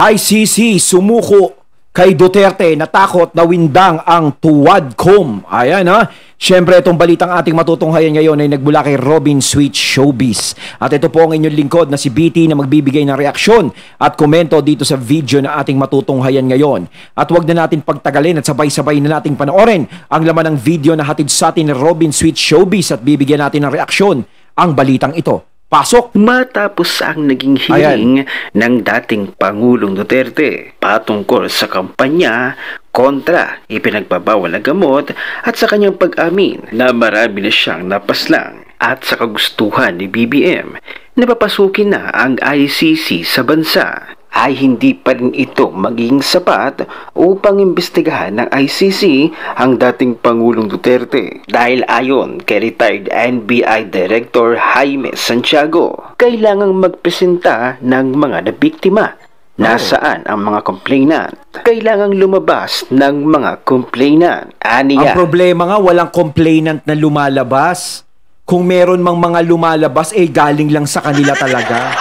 ICC sumuko kay Duterte, natakot na windang ang Tuwadcom. Ayan ha. Siyempre itong balitang ating matutunghayan ngayon ay nagmula kay Robin Sweet Showbiz. At ito po ang inyong lingkod na si BT na magbibigay ng reaksyon at komento dito sa video na ating matutunghayan ngayon. At wag na natin pagtagalin at sabay-sabay na nating panoorin ang laman ng video na hatid sa atin ni Robin Sweet Showbiz at bibigyan natin ng reaksyon ang balitang ito. Pasok! Matapos ang naging hearing ng dating Pangulong Duterte patungkol sa kampanya kontra ipinagbabawal na gamot at sa kanyang pag-amin na marami na siyang napaslang at sa kagustuhan ni BBM na papasukin na ang ICC sa bansa, ay hindi pa rin ito magiging sapat upang imbestigahan ng ICC ang dating Pangulong Duterte. Dahil ayon kay retired NBI Director Jaime Santiago, kailangang magpresenta ng mga nabiktima. Nasaan ang mga complainant? Kailangang lumabas ng mga complainant. Aniya. Ang problema nga, walang complainant na lumalabas. Kung meron mang mga lumalabas, galing lang sa kanila talaga.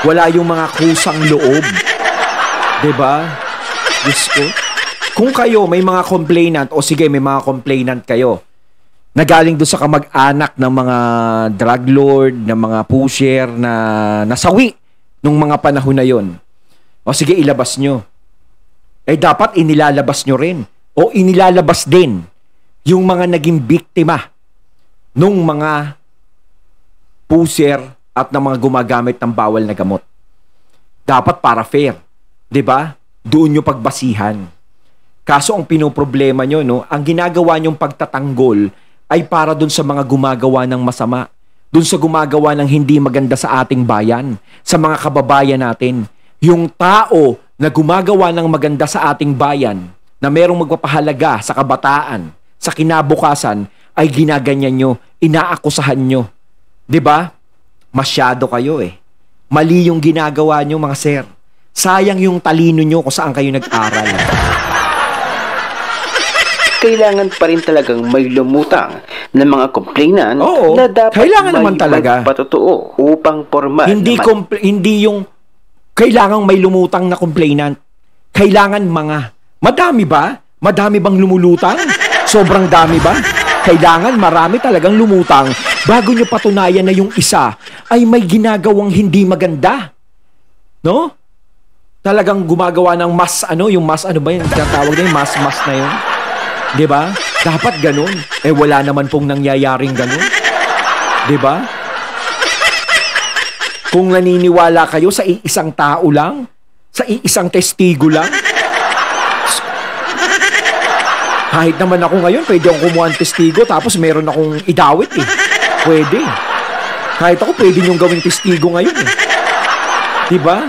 Wala yung mga kusang loob. Diba? Diyos ko. Kung kayo may mga complainant, o sige may mga complainant kayo, na galing doon sa kamag-anak ng mga drug lord, ng mga pusher na nasawi nung mga panahon na yon. O sige, ilabas nyo. Dapat inilalabas nyo rin. O inilalabas din yung mga naging biktima nung mga pusher at ng mga gumagamit ng bawal na gamot. Dapat para fair. 'Di ba? Doon nyo pagbasihan. Kaso ang pinoproblema nyo, no, ang ginagawa nyong pagtatanggol ay para doon sa mga gumagawa ng masama. Doon sa gumagawa ng hindi maganda sa ating bayan, sa mga kababayan natin. Yung tao na gumagawa ng maganda sa ating bayan, na merong magpapahalaga sa kabataan, sa kinabukasan, ay ginaganyan nyo, inaakusahan nyo. 'Di ba? Masyado kayo Mali yung ginagawa nyo mga sir. Sayang yung talino nyo kung saan kayo nag-aral. Kailangan pa rin talagang may lumutang ng mga complainant na dapat kailangan naman talaga magpatotoo upang formal. Hindi yung kailangang may lumutang na complainant. Kailangan mga. Madami ba? Madami bang lumulutang? Sobrang dami ba? Kailangan marami talagang lumutang bago nyo patunayan na yung isa ay may ginagawang hindi maganda. No? Talagang gumagawa ng yung ba yung tawag na yung mas na yun? Diba? Dapat ganun. Wala naman pong nangyayaring ganun. Diba? Kung naniniwala kayo sa iisang tao lang, sa iisang testigo lang, kahit naman ako ngayon, pwede akong kumuha ng testigo tapos meron akong idawit Pwede. Kahit ako, pwede niyong gawing testigo ngayon Diba?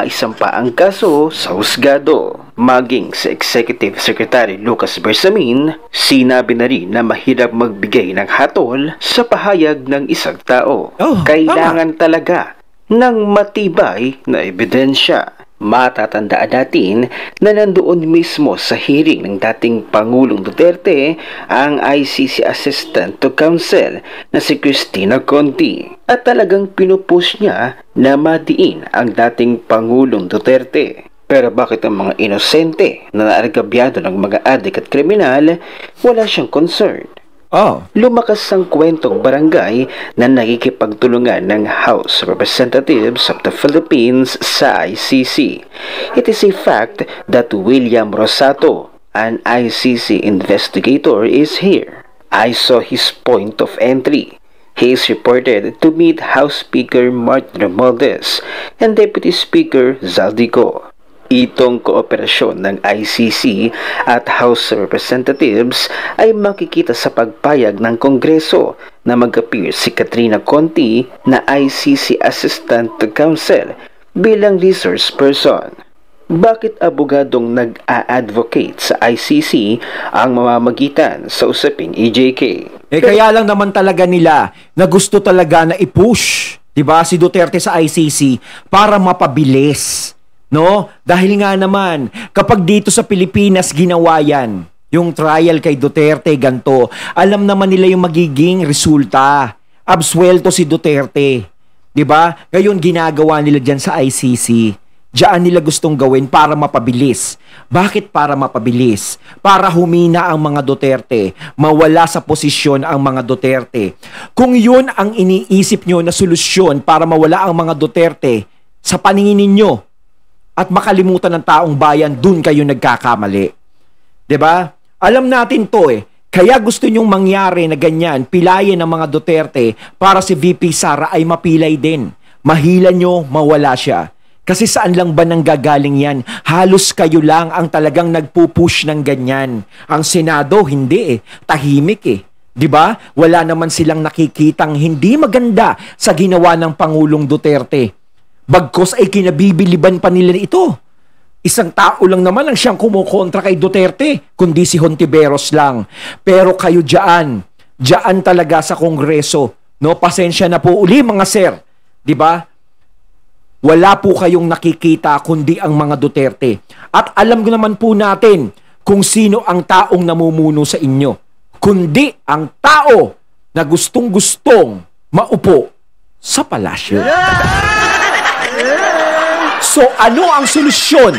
Maisampa ang kaso sa husgado. Maging sa Executive Secretary Lucas Bersamin, sinabi na rin na mahirap magbigay ng hatol sa pahayag ng isang tao. Kailangan talaga ng matibay na ebidensya. Matatandaan natin na nandoon mismo sa hearing ng dating Pangulong Duterte ang ICC Assistant to Counsel na si Cristina Conti at talagang pinupush niya na madiin ang dating Pangulong Duterte. Pero bakit ang mga inosente na naargabyado ng mga adik at kriminal wala siyang concern? Lumakas ang kwentong barangay na nakikipagtulungan ng House of Representatives of the Philippines sa ICC. It is a fact that William Rosato, an ICC investigator, is here. I saw his point of entry. He is reported to meet House Speaker Martin Romualdez and Deputy Speaker Zaldico. Itong kooperasyon ng ICC at House of Representatives ay makikita sa pagpayag ng Kongreso na mag-appear si Katrina Conti na ICC Assistant to Counsel bilang resource person. Bakit abogadong nag-a-advocate sa ICC ang mamamagitan sa usaping EJK? Kaya lang naman talaga nila na gusto talaga na i-push, 'di ba, si Duterte sa ICC para mapabilis. No? Dahil nga naman, kapag dito sa Pilipinas ginawa yan, yung trial kay Duterte, ganto, alam naman nila yung magiging resulta. Absuelto si Duterte. 'Di ba? Ngayon ginagawa nila diyan sa ICC. Diyan nila gustong gawin para mapabilis. Bakit para mapabilis? Para humina ang mga Duterte, mawala sa posisyon ang mga Duterte. Kung yun ang iniisip nyo na solusyon para mawala ang mga Duterte sa paningin ninyo at makalimutan ng taong bayan, dun kayo nagkakamali. 'Di ba? Alam natin to eh. Kaya gusto nyong mangyari na ganyan, pilayin ng mga Duterte para si VP Sara ay mapilay din. Mahila nyo, mawala siya. Kasi saan lang ba nanggagaling yan? Halos kayo lang ang talagang nagpupush ng ganyan. Ang Senado, hindi eh. Tahimik eh. 'Di ba? Wala naman silang nakikitang hindi maganda sa ginawa ng Pangulong Duterte. Bagkos ay kinabibiliban pa nila ito. Isang tao lang naman ang siyang kumukontra kay Duterte, kundi si Hontiveros lang. Pero kayo diyan talaga sa Kongreso, no? Pasensya na po uli mga sir, 'di ba? Wala po kayong nakikita kundi ang mga Duterte. At alam naman po natin kung sino ang taong namumuno sa inyo, kundi ang tao na gustong-gustong maupo sa palasyo. So, ano ang solusyon?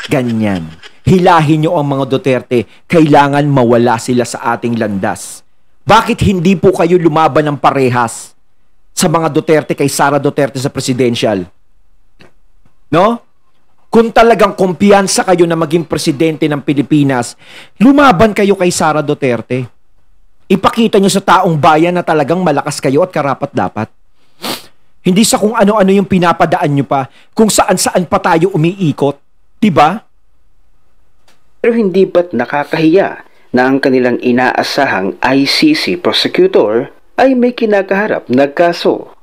Ganyan. Hilahin nyo ang mga Duterte. Kailangan mawala sila sa ating landas. Bakit hindi po kayo lumaban ng parehas sa mga Duterte kay Sara Duterte sa presidential? No? Kung talagang kumpiyansa kayo na maging presidente ng Pilipinas, lumaban kayo kay Sara Duterte. Ipakita nyo sa taong bayan na talagang malakas kayo at karapat-dapat. Hindi sa kung ano-ano yung pinapadaan nyo pa, kung saan-saan pa tayo umiikot. Diba? Pero hindi ba't nakakahiya na ang kanilang inaasahang ICC prosecutor ay may kinakaharap na kaso?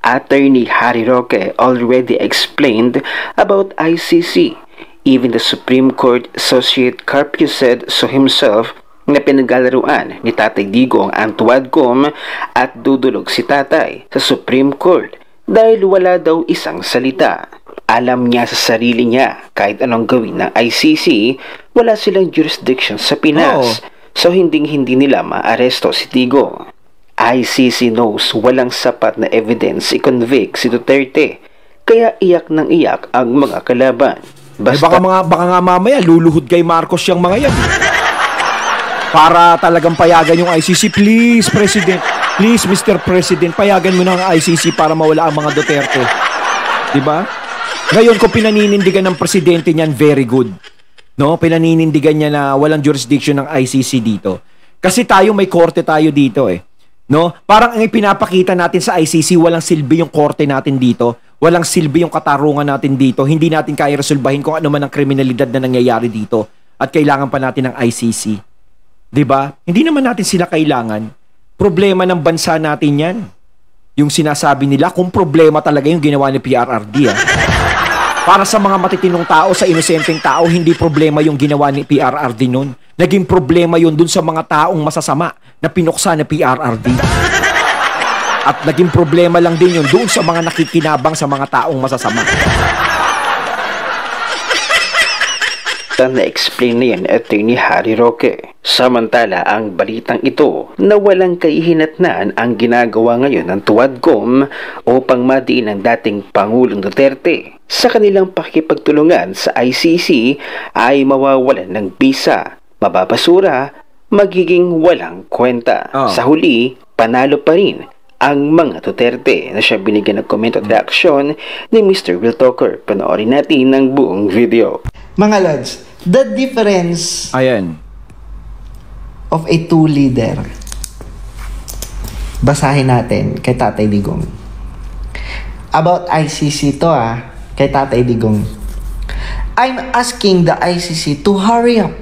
Attorney Harry Roque already explained about ICC. Even the Supreme Court Associate Carpio said so himself na pinaglalaruan ni Tatay Digong ang tuwadkom at dudulog si Tatay sa Supreme Court dahil wala daw isang salita. Alam niya sa sarili niya kahit anong gawin ng ICC, wala silang jurisdiction sa Pinas. So hindi nila maaresto si Digong. ICC knows walang sapat na evidence i-convict si Duterte, kaya iyak ng iyak ang mga kalaban. Baka nga mamaya luluhod kay Marcos yung mga yan. Para talagang payagan yung ICC. Please, President. Please, Mr. President, payagan mo na ang ICC para mawala ang mga Duterte. Diba? Ngayon, kung pinaninindigan ng presidente niyan, very good. No? Pinaninindigan niya na walang jurisdiction ng ICC dito. Kasi tayo, may korte tayo dito eh. No? Parang ang ipinapakita natin sa ICC, walang silbi yung korte natin dito. Walang silbi yung katarungan natin dito. Hindi natin kaya resolbahin kung ano man ang kriminalidad na nangyayari dito. At kailangan pa natin ng ICC. 'Di ba? Hindi naman natin sila kailangan. Problema ng bansa natin 'yan. Yung sinasabi nila kung problema talaga yung ginawa ni PRRD. Para sa mga matitinong tao, sa inosenteng tao, hindi problema yung ginawa ni PRRD noon. Naging problema yun dun sa mga taong masasama na pinuksa ni PRRD. At naging problema lang din yun doon sa mga nakikinabang sa mga taong masasama. Na-explain na yan Attorney Harry Roque. Samantala, ang balitang ito na walang kahihinatnan ang ginagawa ngayon ng tuwadkom upang madiin ang dating Pangulong Duterte sa kanilang pakikipagtulungan sa ICC ay mawawalan ng bisa, mababasura, magiging walang kwenta. Sa huli, panalo pa rin ang mga Duterte na siya binigyan ng komento at reaksyon ni Mr. Will Talker. Panoorin natin ang buong video. Mga Lods, the difference of a two leader. Basahin natin kay Tatay Digong. About ICC to kay Tatay Digong. I'm asking the ICC to hurry up.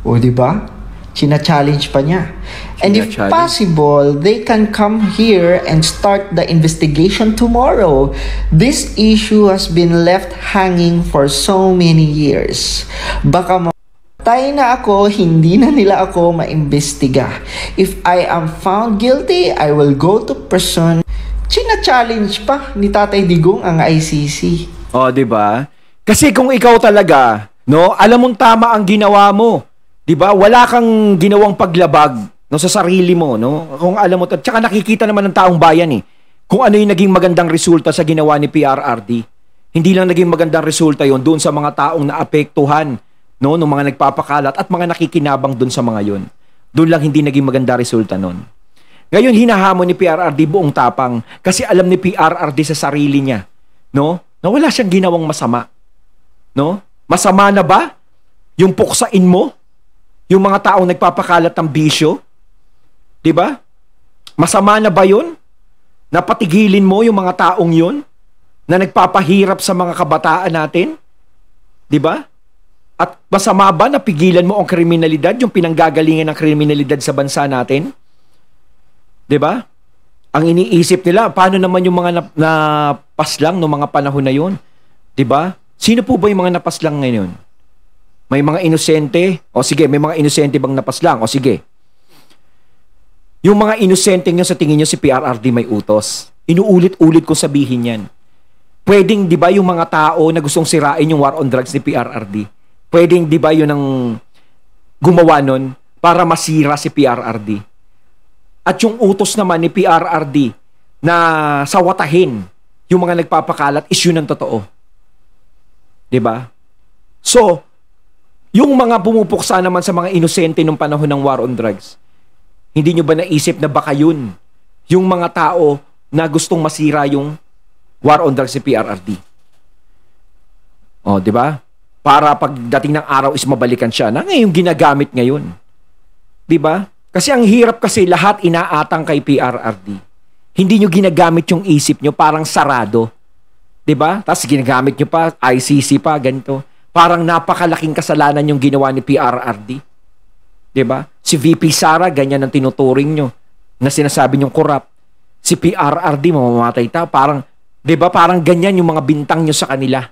O diba? China-challenge pa niya. And if possible, they can come here and start the investigation tomorrow. This issue has been left hanging for so many years. Baka mamatay na ako, hindi na nila ako maimbestiga. If I am found guilty, I will go to prison. China-challenge pa ni Tatay Digong ang ICC. O, diba? Kasi kung ikaw talaga, no, alam mong tama ang ginawa mo. 'Di ba? Wala kang ginawang paglabag no sa sarili mo, no? Kung alam mo, tsaka nakikita naman ng taong bayan eh. kung ano yung naging magandang resulta sa ginawa ni PRRD. Hindi lang naging magandang resulta yon doon sa mga taong naapektuhan, no, ng mga nagpapakalat at mga nakikinabang doon sa mga yon. Doon lang hindi naging maganda resulta noon. Ngayon hinahamon ni PRRD buong tapang kasi alam ni PRRD sa sarili niya, no, na wala siyang ginawang masama. No? Masama na ba yung puksain mo yung mga taong nagpapakalat ng bisyo? 'Di ba? Masama na ba 'yun? Napatigilin mo yung mga taong 'yun na nagpapahirap sa mga kabataan natin? 'Di ba? At masama ba na pigilan mo ang kriminalidad, yung pinanggagalingan ng kriminalidad sa bansa natin? 'Di ba? Ang iniisip nila, paano naman yung mga napaslang no mga panahon na 'yon? 'Di ba? Sino po ba yung mga napaslang ngayon? May mga inosente? O sige, may mga inosente bang napaslang? O sige. Yung mga inosente nyo sa tingin nyo si PRRD may utos. Inuulit-ulit ko sabihin yan. Pwedeng, di ba, yung mga tao na gustong sirain yung war on drugs ni PRRD? Pwedeng, di ba, yun ang gumawa nun para masira si PRRD? At yung utos naman ni PRRD na sawatahin yung mga nagpapakalat is yun ang totoo. Di ba? So, yung mga pumupuksa naman sa mga inosente nung panahon ng war on drugs, hindi nyo ba naisip na baka yun yung mga tao na gustong masira yung war on drugs si PRRD? O, di ba? Para pagdating ng araw is mabalikan siya na ngayon ginagamit ngayon. Di ba? Kasi ang hirap kasi lahat inaatang kay PRRD. Hindi nyo ginagamit yung isip nyo, parang sarado. Di ba? Tapos ginagamit nyo pa, ICC pa, ganito. Parang napakalaking kasalanan yung ginawa ni PRRD. 'Di ba? Si VP Sara, ganyan ang tinuturing nyo na sinasabi nyong corrupt. Si PRRD, mamamatay tao. Parang, 'di ba? Parang ganyan yung mga bintang nyo sa kanila.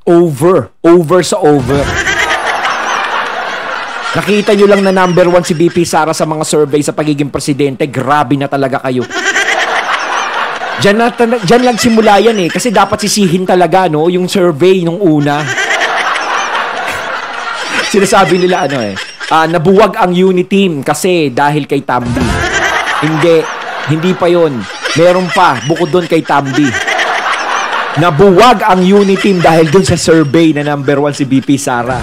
Over sa over. Nakita nyo lang na number 1 si VP Sara sa mga survey sa pagiging presidente. Grabe na talaga kayo. Diyan lang simula yan eh. Kasi dapat sisihin talaga, no? Yung survey nung una. Sinasabi nila, nabuwag ang Uniteam kasi dahil kay Tambi. Hindi pa yon. Meron pa, bukod doon kay Tambi. Nabuwag ang Uniteam dahil doon sa survey na number 1 si BP Sara.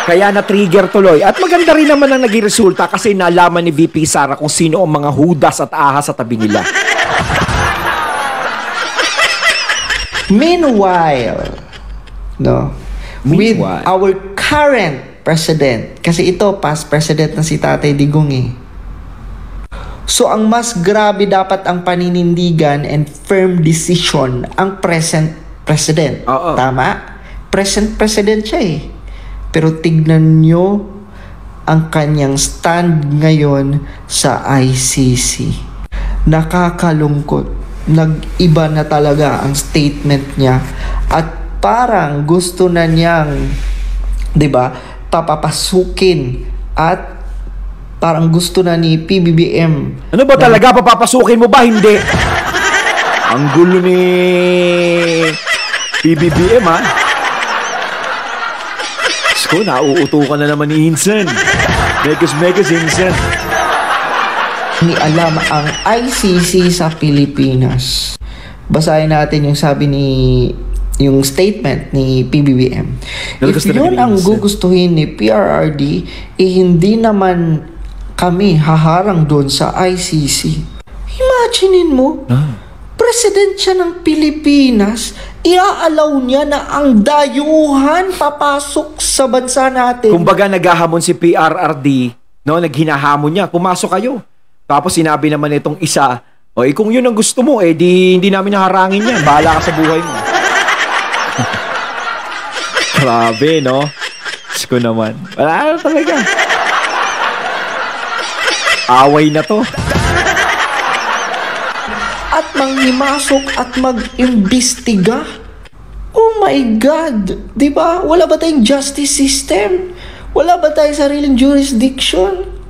Kaya na-trigger tuloy. At maganda rin naman ang naging resulta kasi nalaman ni VP Sara kung sino ang mga hudas at ahas sa tabi nila. Meanwhile, with our current president, kasi ito, past president na si Tatay Digong eh. So, ang mas grabe dapat ang paninindigan and firm decision ang present president. Tama? Present president siya eh. Pero tignan nyo ang kanyang stand ngayon sa ICC. Nakakalungkot. Nag-iba na talaga ang statement niya at parang gusto na niyang, 'di ba, papapasukin at parang gusto na ni PBBM. Ano ba talaga, papapasukin mo ba? Hindi. Ang gulo ni PBBM, ha? Sko, nauuto ka na naman ni Insan. Megas Insan. Ni alam ang ICC sa Pilipinas. Basahin natin yung sabi yung statement ni PBBM. If yun ang gugustuhin ni PRRD, hindi naman kami haharang doon sa ICC. Imaginein mo, president siya ng Pilipinas, iaalaw niya na ang dayuhan papasok sa bansa natin. Kumbaga naghahamon si PRRD, no, naghinahamon niya, pumasok kayo. Tapos sinabi naman itong isa, kung yun ang gusto mo, hindi namin naharangin yan. Bahala ka sa buhay mo. Grabe, no? Sko naman. Wala talaga. Away na to. At manghimasok at mag-imbestiga. Oh my God! Diba? Wala ba tayong justice system? Wala ba tayong sariling jurisdiction?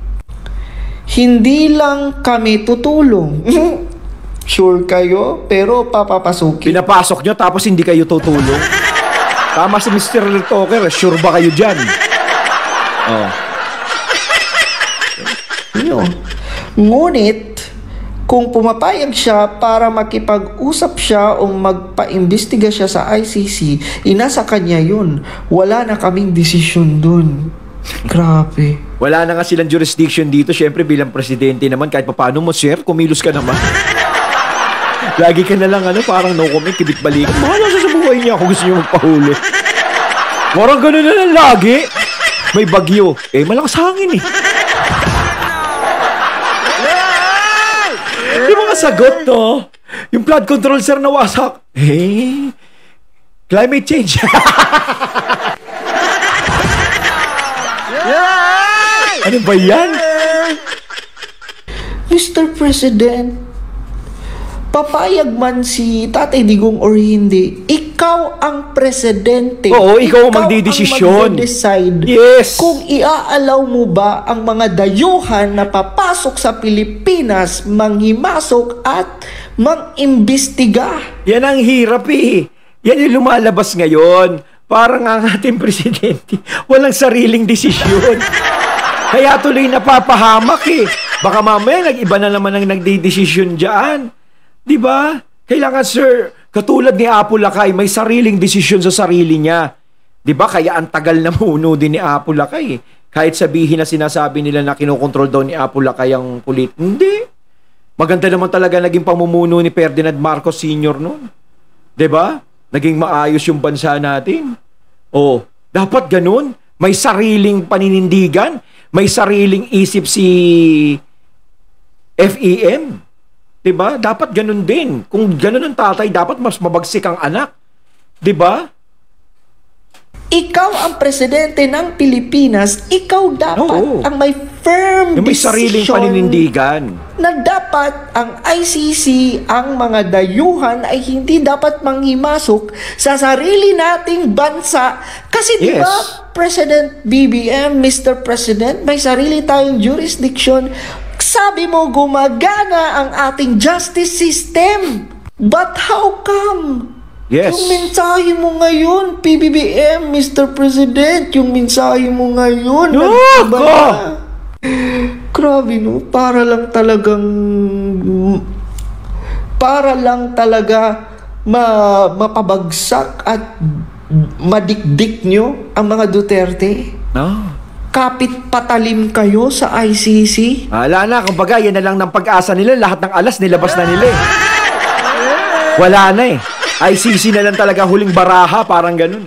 Hindi lang kami tutulong. Sure kayo, pero papapasukin. Pinapasok nyo tapos hindi kayo tutulong. Tama si Mr. Talker, sure ba kayo dyan? Ngunit, Kung pumapayag siya para makipag-usap siya o magpa-imbestiga siya sa ICC, inasa kanya yun. Wala na kaming desisyon dun. Grabe. Wala na nga silang jurisdiction dito. Syempre bilang presidente naman, kahit paano mo, sir, kumilos ka naman. Lagi ka na lang, parang no comment, kibit-balik. Bahala siya sa buhay niya kung gusto niyo magpahuli. Parang gano'n na lang lagi. May bagyo. Malakas hangin eh. Yung mga sagot, no? Yung flood control, sir, nawasak. Climate change. Ano ba yan? Mr. President, papayag man si Tatay Digong or hindi, ikaw ang presidente. Oo, ikaw ang magdidesisyon. Magde-decide Yes. kung iaalaw mo ba ang mga dayuhan na papasok sa Pilipinas, manghimasok at mangimbestiga. Yan ang hirap eh. Yan yung lumalabas ngayon. Parang ang ating presidente, walang sariling desisyon. Kaya tuloy napapahamak eh. Baka mamaya nag-iba na naman ang nagdidesisyon dyan. Diba? Kailangan, sir, katulad ni Apo Lakay, may sariling desisyon sa sarili niya. Diba? Kaya ang tagal na muno din ni Apo Lakay. Kahit sabihin na sinasabi nila na kinokontrol daw ni Apo Lakay ang pulit. Hindi. Maganda naman talaga naging pamumuno ni Ferdinand Marcos Sr. noon. Diba? Naging maayos yung bansa natin. Oh, dapat ganun. May sariling paninindigan. May sariling isip si FEM. Diba? Dapat ganun din. Kung ganun ang tatay, dapat mas mabagsik ang anak. Diba? Ikaw ang presidente ng Pilipinas, ikaw dapat ang may firm yung may sariling decision paninindigan na dapat ang ICC, ang mga dayuhan ay hindi dapat manghimasok sa sarili nating bansa. Kasi Yes. diba, President BBM, Mr. President, may sarili tayong jurisdiction. Sabi mo, gumagana ang ating justice system. But how come? Yes. Yung mensahe mo ngayon, PBBM, Mr. President, yung mensahe mo ngayon, nagkaba na. Grabe no, para lang talaga mapabagsak at madikdik nyo ang mga Duterte. No. Kapit patalim kayo sa ICC. Wala na, kumbaga yan na lang ng pag-asa nila. Lahat ng alas nilabas na nila eh. Wala na eh. ICC na lang talaga huling baraha, parang ganun.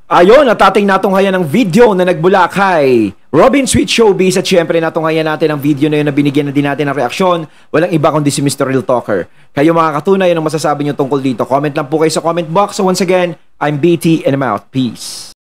Ayun, at ating natunghayan ng video na nagbula kay Robin Sweet Showbiz at syempre natunghayan natin ang video na yun na binigyan na din natin ng reaksyon. Walang iba kundi si Mr. Real Talker. Kayo mga katunay, anong masasabi nyo tungkol dito? Comment lang po kayo sa comment box. So once again, I'm BT and I'm out. Peace.